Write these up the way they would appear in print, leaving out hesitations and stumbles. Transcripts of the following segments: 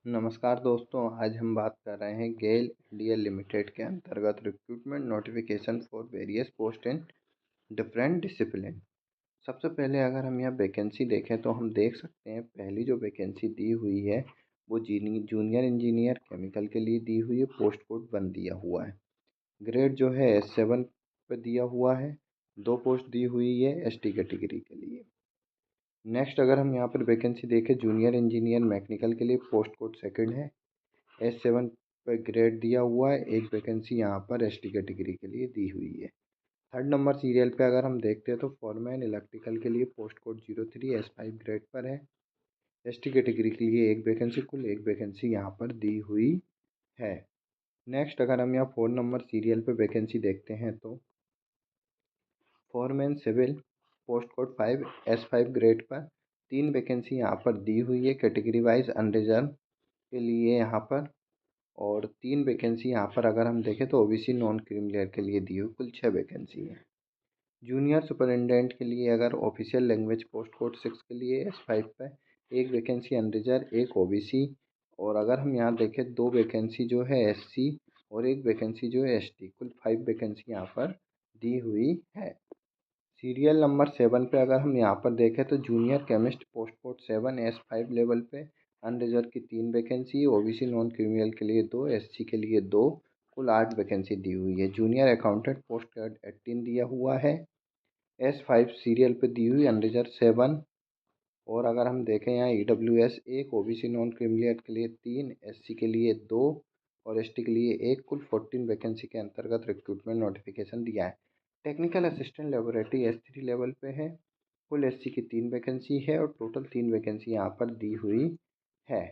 नमस्कार दोस्तों, आज हम बात कर रहे हैं गेल इंडिया लिमिटेड के अंतर्गत recruitment notification for various post in different discipline. सबसे पहले अगर हम यहाँ वैकेंसी देखें तो हम देख सकते हैं पहली जो वैकेंसी दी हुई है वो जूनियर इंजीनियर केमिकल के लिए दी हुई है। पोस्ट कोड 1 दिया हुआ है। ग्रेड जो है S7 पे दिया हुआ है। 2 पोस्ट दी हुई है ST कैटेगरी के लिए। नेक्स्ट अगर हम यहाँ पर वैकेंसी देखें जूनियर इंजीनियर मैकेनिकल के लिए पोस्ट कोड 2 है। S7 पर ग्रेड दिया हुआ है। एक वैकेंसी यहाँ पर ST कैटेगरी के लिए दी हुई है। 3rd नंबर सीरियल पे अगर हम देखते हैं तो फॉरमैन इलेक्ट्रिकल के लिए पोस्ट कोड 03 S5 ग्रेड पर है। ST कैटेगरी के लिए एक वैकेंसी, कुल एक वैकेंसी यहाँ पर दी हुई है। नेक्स्ट अगर हम यहाँ 4 नंबर सीरियल पे वैकेंसी देखते हैं तो foreman civil post code 5 S5 grade पर 3 वैकेंसी यहाँ पर दी हुई है कैटेगरी वाइज अनरिजर्व के लिए यहाँ पर। और 3 वैकेंसी यहाँ पर अगर हम देखें तो OBC नॉन क्रीमी लेयर के लिए दी हुई कुल 6 वैकेंसी है। जूनियर सुपरिटेंडेंट के लिए अगर ऑफिशियल लैंग्वेज पोस्ट कोड 6 के लिए S5 पर एक वैकेंसी अनरिजर्व, एक OBC। और अगर हम यहाँ देखें 2 वैकेंसी जो है SC और एक वैकेंसी जो है ST, कुल 5 वैकेंसी यहाँ पर दी हुई है। सीरियल नंबर 7 पे अगर हम यहाँ पर देखें तो junior chemist post code 7 S5 level पे अनरिजर्व की 3 वैकेंसी, OBC नॉन क्रिमिनल के लिए 2, SC के लिए 2, कुल 8 वैकेंसी दी हुई है। जूनियर अकाउंटेंट पोस्ट कोड 18 दिया हुआ है। S5 सीरियल पे दी हुई अनरिजर्व 7। और अगर हम देखें यहाँ EWS 1, OBC नॉन क्रिमिनल के लिए 3, SC के लिए 2 और ST के लिए 1, कुल 14 वैकेंसी के अंतर्गत रिक्रूटमेंट नोटिफिकेशन दिया है। Technical assistant laboratory S3 level पे है। कुल SC की 3 वैकेंसी है और टोटल 3 वैकेंसी यहाँ पर दी हुई है।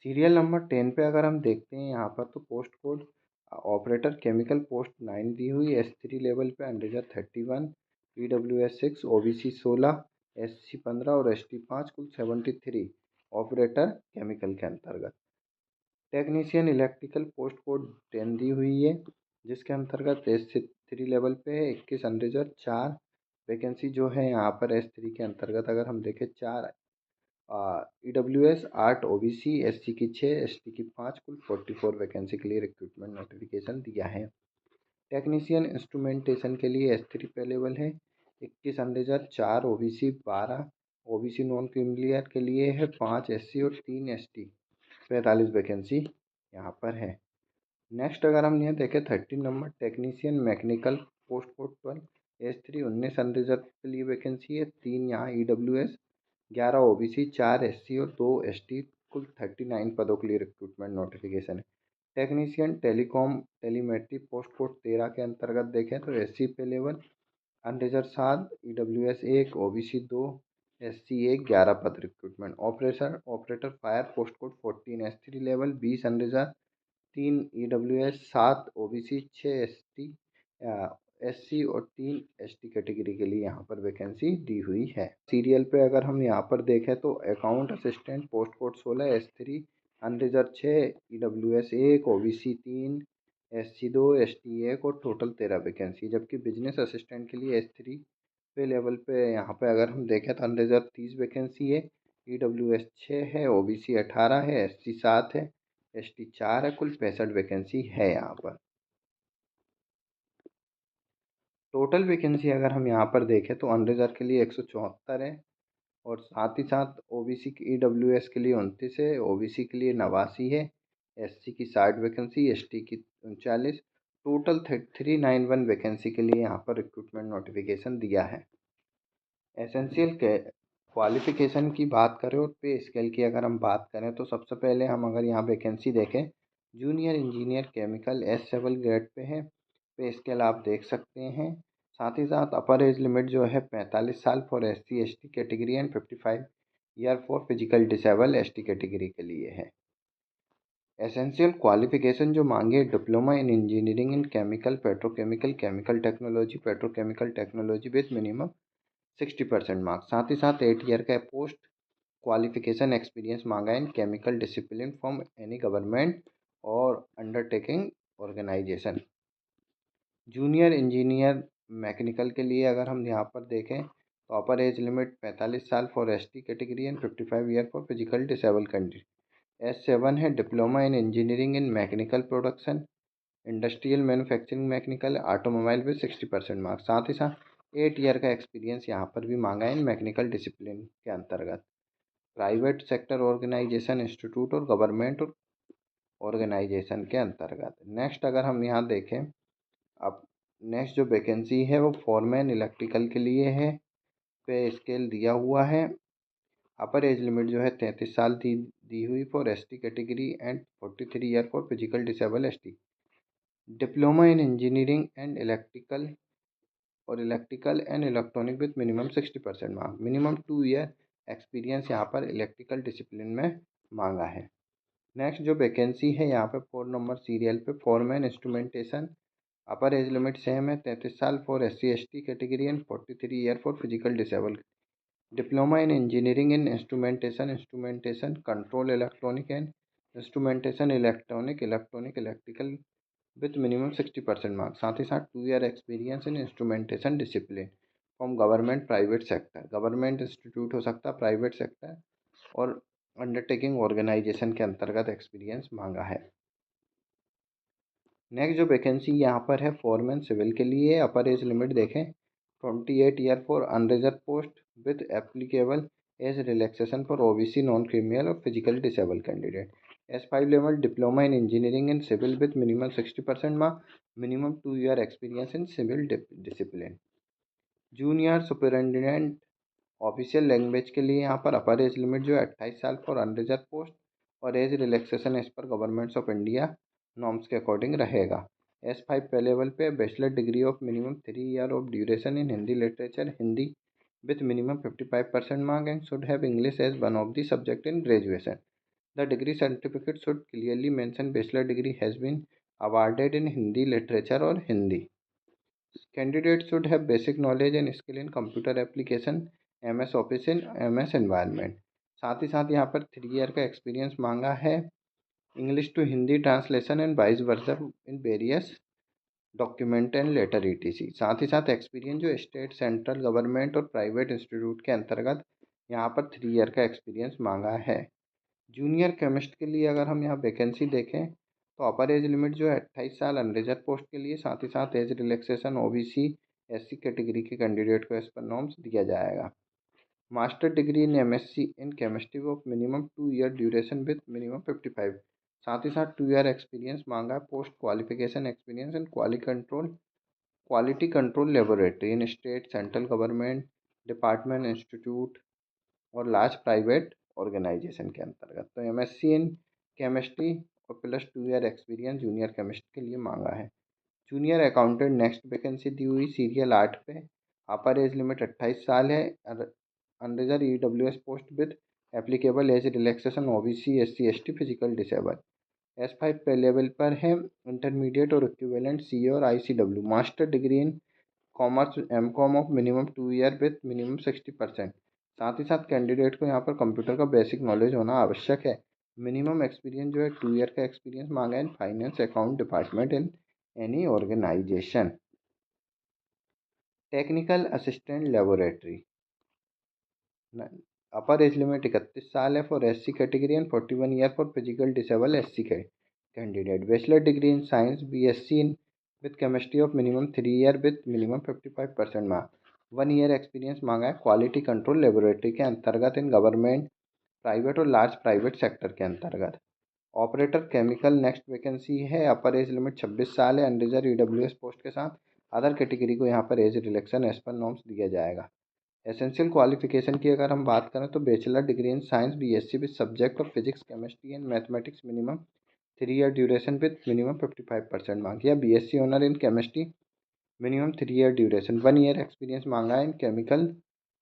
सीरियल नंबर 10 पे अगर हम देखते हैं यहाँ पर तो post code operator chemical post 9 दी हुई S3 लेवल पे अनरिजर्व 31, EWS 6, OBC 16, SC 15 और ST 5, कुल 73 ऑपरेटर केमिकल के अंतर्गत। टेक्नीशियन इलेक्ट्रिकल पोस्ट कोड 10 दी हुई है जिसके अंतर्गत S3 लेवल पे है 21 अनरिजर्व 4 वैकेंसी जो है यहाँ पर S3 के अंतर्गत अगर हम देखें 4, EWS 8, OBC SC की 6, ST की 5, कुल 44 वैकेंसी के लिए रिक्रूटमेंट नोटिफिकेशन दिया है। टेक्नीशियन इंस्ट्रूमेंटेशन के लिए S3 पे लेवल है 21 unreserved 4, OBC 12, OBC non criminal के लिए है 5 SC और 3 ST, 45 वैकेंसी यहाँ पर है। नेक्स्ट अगर हम यहाँ देखें 13 number technician mechanical post code 12 S3 19 unreserved के लिए वैकेंसी है। 3 यहाँ EWS, 11 OBC, 4 SC और 2 ST, कुल 39 पदों के लिए रिक्रूटमेंट नोटिफिकेशन है। Technician telecom telemetry post code 13 के अंतर्गत देखें तो SC pay level unreserved 7, EWS 1, OBC 2, SC 1, 11 पद recruitment. Operator fire post code 14 S3 level 20 unreserved 3, EWS 7, OBC 6, SC और 3 ST कैटेगरी के लिए यहाँ पर वैकेंसी दी हुई है। सीरियल पे अगर हम यहाँ पर देखें तो account assistant post code 16 S3 unreserved 6, EWS 1, OBC 3, SC 2, ST 1 और टोटल 13 वैकेंसी। जबकि बिजनेस असिस्टेंट के लिए S3 पे लेवल पे यहाँ पे अगर हम देखें तो अनरिजर्व 30 वैकेंसी है, EWS 6 है, OBC 18 है, SC 7 है, ST 4 है, कुल 65 वैकेंसी है यहाँ पर। टोटल वैकेंसी अगर हम यहाँ पर देखें तो अनरिजर्व के लिए 174 है और साथ ही साथ OBC की EWS के लिए 29 है, OBC के लिए 89 है, SC की 60 वैकेंसी, ST की 39, टोटल 391 वैकेंसी के लिए यहाँ पर रिक्रूटमेंट नोटिफिकेशन दिया है। एसेंशियल के क्वालिफ़िकेशन की बात करें और पे स्केल की अगर हम बात करें तो सबसे पहले हम अगर यहाँ वैकेंसी देखें junior engineer chemical S7 grade pay है। पे स्केल आप देख सकते हैं। साथ ही साथ अपर एज लिमिट जो है 45 साल for SC ST category and 55 year for physical disable ST category के लिए है। एसेंशियल क्वालिफ़िकेशन जो मांगे diploma in engineering in chemical petrochemical petrochemical technology with minimum 60% marks. साथ ही साथ 8 ईयर का पोस्ट क्वालिफिकेशन एक्सपीरियंस मांगा in chemical discipline from any government और undertaking organisation. Junior engineer mechanical के लिए अगर हम यहाँ पर देखें तो अपर एज लिमिट 45 साल for ST category and 55 year for physical disable S7 है diploma in engineering in mechanical production, industrial manufacturing mechanical, automobile with 60% marks. साथ ही साथ 8 ईयर का एक्सपीरियंस यहाँ पर भी मांगा है इन मैकेनिकल डिसिप्लिन के अंतर्गत। प्राइवेट सेक्टर ऑर्गेनाइजेशन, इंस्टीट्यूट और गवर्नमेंट ऑर्गेनाइजेशन के अंतर्गत। नेक्स्ट अगर हम यहाँ देखें, अब नेक्स्ट जो वैकेंसी है वो फॉरमैन इलेक्ट्रिकल के लिए है। पे स्केल दिया हुआ है। अपर एज लिमिट जो है 33 साल दी हुई for ST category and 43 year for physical disable ST। Diploma in engineering and electrical and electronic with minimum 60% mark. Minimum 2 year experience यहाँ पर इलेक्ट्रिकल डिसिप्लिन में मांगा है। नेक्स्ट जो वैकेंसी है यहाँ पे 4 नंबर सीरियल पे foreman instrumentation. Upper age limit same है 33 साल for SC ST category and 43 year for physical disable. Diploma in engineering in instrumentation control electronic and instrumentation electronic electrical with minimum 60% marks. साथ ही साथ 2 year experience in instrumentation discipline from government private sector. Government institute हो सकता है, private sector और undertaking organisation के अंतर्गत experience मांगा है। नेक्स्ट जो वैकेंसी यहाँ पर है फॉरमैन सिविल के लिए। अपर एज लिमिट देखें 28 year for unreserved post with applicable age relaxation for OBC non criminal और physical disable candidate. S5 level diploma in engineering in civil with minimum 60% mark. Minimum 2 year experience in civil discipline. Junior superintendent official language के लिए यहाँ पर अपर age limit जो है 28 साल for unreserved post और age relaxation age पर governments of India norms के अकॉर्डिंग रहेगा। S5 पे लेवल पे bachelor degree of minimum 3 year of duration in Hindi literature Hindi with minimum 55% mark and should have English as one of the subject in graduation. The degree certificate should clearly mention bachelor degree has been awarded in Hindi literature और Hindi. Candidate should have basic knowledge and skill in computer application, MS Office in MS environment। साथ ही साथ यहाँ पर 3 year का experience मांगा है English to Hindi translation and vice versa in various document and letter ETC। साथ ही साथ एक्सपीरियंस जो स्टेट सेंट्रल गवर्नमेंट और प्राइवेट इंस्टीट्यूट के अंतर्गत यहाँ पर 3 ईयर का एक्सपीरियंस मांगा है। जूनियर केमिस्ट के लिए अगर हम यहाँ वैकेंसी देखें तो अपर एज लिमिट जो है 28 साल अनरिजर्व पोस्ट के लिए। साथ ही साथ as relaxation OBC SC category के कैंडिडेट को एज पर नॉर्म्स दिया जाएगा। Master degree in MSc in chemistry of minimum 2 year duration with minimum 55। साथ ही साथ 2 ईयर एक्सपीरियंस मांगा है post qualification experience in quality control laboratory in state central government department institute और लार्ज प्राइवेट ऑर्गेनाइजेशन के अंतर्गत। तो MSc इन केमिस्ट्री और plus 2 year experience junior chemist के लिए मांगा है। जूनियर अकाउंटेंट नेक्स्ट वैकेंसी दी हुई सीरियल 8 पे। अपर एज लिमिट 28 साल है। Unreserved EWS post with applicable age relaxation OBC SC ST physical disable. S5 pay level पर है। इंटरमीडिएट और इक्विवेलेंट CA और ICW। Master degree in commerce MCOM of minimum 2 year with minimum 60%। साथ ही साथ candidate को यहाँ पर कंप्यूटर का बेसिक नॉलेज होना आवश्यक है। मिनिमम एक्सपीरियंस जो है 2 ईयर का एक्सपीरियंस मांगा है in finance account department in any organisation. Technical assistant laboratory. Upper age limit 31 साल है for SC category and 41 year for physical disable SC candidate. Bachelor degree in science BSc in with chemistry of minimum 3 year with minimum 55% mark. 1 year experience मांगा है quality control laboratory के अंतर्गत in government private और large private sector के अंतर्गत। Operator chemical next vacancy है। अपर age limit 26 साल है। अनरिजर्व EWS पोस्ट के साथ अदर कैटेगरी को यहाँ पर एज रिलेक्शन एज पर नॉर्म्स दिया जाएगा। एसेंशियल क्वालिफिकेशन की अगर हम बात करें तो bachelor degree in science BSc with subject of physics chemistry and mathematics minimum 3 year duration with minimum 55% mark, या BSc honour in chemistry minimum 3 year duration. 1 year experience मांगा है इन केमिकल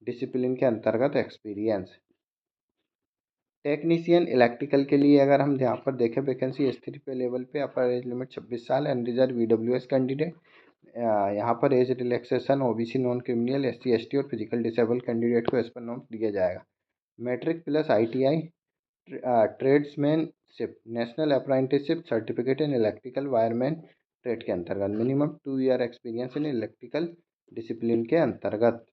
डिसिप्लिन के अंतर्गत एक्सपीरियंस। टेक्नीशियन इलेक्ट्रिकल के लिए अगर हम यहाँ पर देखें वैकेंसी S3 पे लेवल पे। अपर एज लिमिट 26 साल है। Unreserved EWS candidate. यहाँ पर age relaxation OBC non criminal SC ST और फिजिकल डिसेबल कैंडिडेट को एज पर नॉर्म्स दिया जाएगा। Matric plus ITI tradesmanship national apprenticeship certificate in electrical wireman trade के अंतर्गत। Minimum 2 year experience in electrical discipline के अंतर्गत।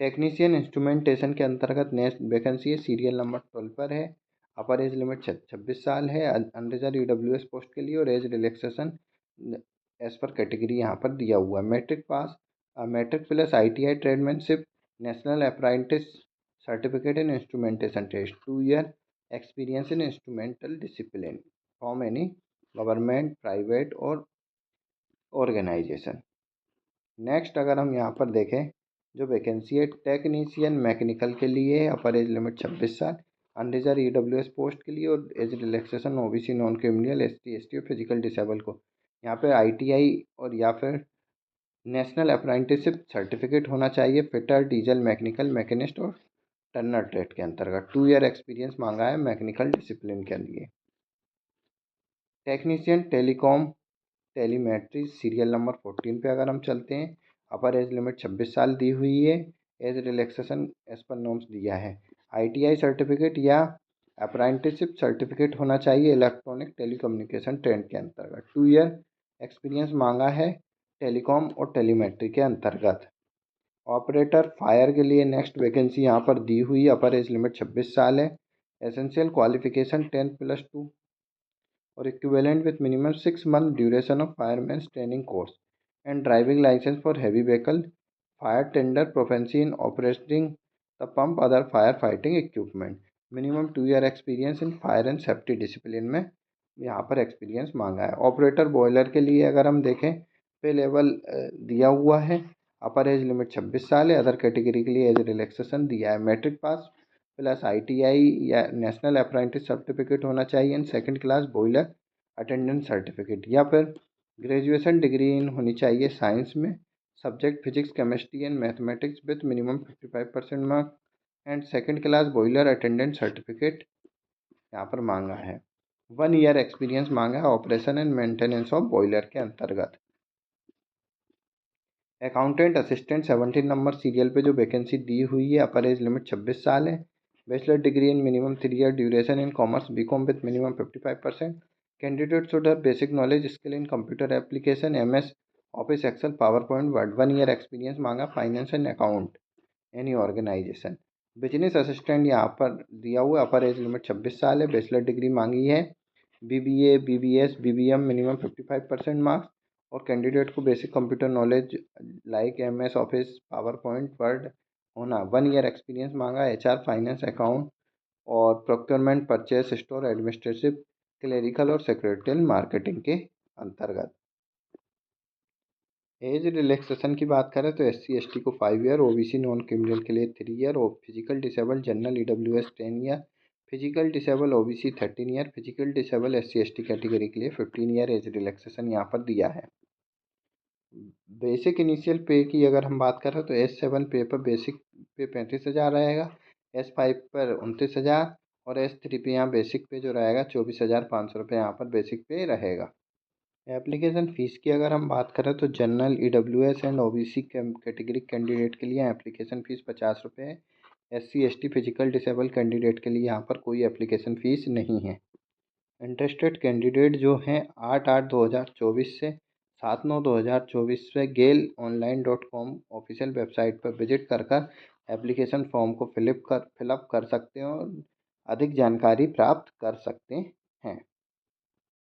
टेक्नीशियन इंस्ट्रूमेंटेशन के अंतर्गत नेक्स्ट वैकेंसी है, सीरियल नंबर 12 पर है। अपर एज लिमिट 26 साल है अनरिजर्व ईडब्ल्यूएस पोस्ट के लिए, और एज रिलैक्सेशन एज पर कैटेगरी यहाँ पर दिया हुआ है। Matric pass, matric plus ITI tradesmanship, national apprentice certificate in instrumentation test, 2 year experience in instrumental discipline from any government private और ऑर्गेनाइजेशन। नेक्स्ट अगर हम यहाँ पर देखें जो वैकेंसी है टेक्नीशियन मैकेनिकल के लिए, अपर एज लिमिट 26 साल अनरिजर्व ईडब्ल्यूएस पोस्ट के लिए, और age relaxation OBC non criminal ST और फिजिकल डिसेबल को यहाँ पे ITI और या फिर नेशनल अप्रेंटिसशिप सर्टिफिकेट होना चाहिए, फिटर डीजल मैकेनिकल मैकेनिस्ट और टर्नर ट्रेड के अंतर्गत। 2 ईयर एक्सपीरियंस मांगा है मैकेनिकल डिसिप्लिन के लिए। Technician telecom telemetry serial number 14 पे अगर हम चलते हैं, अपर एज लिमिट 26 साल दी हुई है, एज रिलैक्सेशन एज पर नॉर्म्स दिया है। ITI सर्टिफिकेट या अप्रेंटिसशिप सर्टिफिकेट होना चाहिए इलेक्ट्रॉनिक टेलीकम्युनिकेशन ट्रेंड के अंतर्गत। 2 ईयर एक्सपीरियंस मांगा है टेलीकॉम और टेलीमेट्री के अंतर्गत। ऑपरेटर फायर के लिए नेक्स्ट वैकेंसी यहाँ पर दी हुई है, अपर एज लिमिट 26 साल है, एसेंशियल क्वालिफिकेशन 10+2 और equivalent with minimum 6 month duration of fireman's training course and driving licence for heavy vehicle, fire tender proficiency in operating the pump other fire fighting equipment, minimum 2 year experience in fire and safety discipline में यहाँ पर experience मांगा है। Operator boiler के लिए अगर हम देखें पे लेवल दिया हुआ है, अपर एज लिमिट 26 साल है, अदर कैटेगरी के लिए एज रिलैक्सेशन दिया है। मैट्रिक पास प्लस ITI या नेशनल अप्रेंटिस सर्टिफिकेट होना चाहिए and second class boiler attendance certificate, या फिर ग्रेजुएशन डिग्री इन होनी चाहिए साइंस में, subject physics chemistry and mathematics with minimum 55% mark and second class boiler attendant certificate यहाँ पर मांगा है। 1 ईयर एक्सपीरियंस मांगा है operation and maintenance of boiler के अंतर्गत। अकाउंटेंट असिस्टेंट 17 नंबर सीरियल पे जो वैकेंसी दी हुई है, अपर एज लिमिट 26 साल है, bachelor degree in minimum 3 year duration in commerce BCom with minimum 55%, candidate should have basic knowledge skill in computer application MS office excel power point word. 1 year experience मांगा finance and account any organisation. Business assistant यहाँ पर दिया हुआ है, अपर age limit 26 साल है, bachelor degree मांगी है, BBA BBS BBM minimum 55% marks, और कैंडिडेट को basic computer knowledge like MS office power point word होना। 1 ईयर एक्सपीरियंस मांगा HR फाइनेंस अकाउंट और procurement purchase store administrative clerical और सेक्रेटरियल मार्केटिंग के अंतर्गत। एज रिलैक्सेशन की बात करें तो SC ST को 5 ईयर, OBC नॉन क्रिमिनल के लिए 3 ईयर, और physical disable general EWS 10 year, physical disable OBC 13 year, physical disable SC ST category के लिए 15 ईयर एज रिलैक्सेशन यहाँ पर दिया है। बेसिक इनिशियल पे की अगर हम बात करें तो S7 पे पर बेसिक पे 35,000 रहेगा, S5 पर 29,000 और S3 पे यहाँ बेसिक पे जो रहेगा 24,500 रुपये यहाँ पर बेसिक पे रहेगा। एप्लीकेशन फ़ीस की अगर हम बात करें तो general EWS and OBC category candidate के लिए एप्लीकेशन फ़ीस 50 रुपये है। SC ST physical disable candidate के लिए यहाँ पर कोई एप्लीकेशन फ़ीस नहीं है। इंटरेस्टेड कैंडिडेट जो हैं 8/8/2024 से 7/9/2024 से GAIL-online.com ऑफिशियल वेबसाइट पर विजिट कर एप्लीकेशन फॉर्म को फिलअप कर सकते हैं और अधिक जानकारी प्राप्त कर सकते हैं।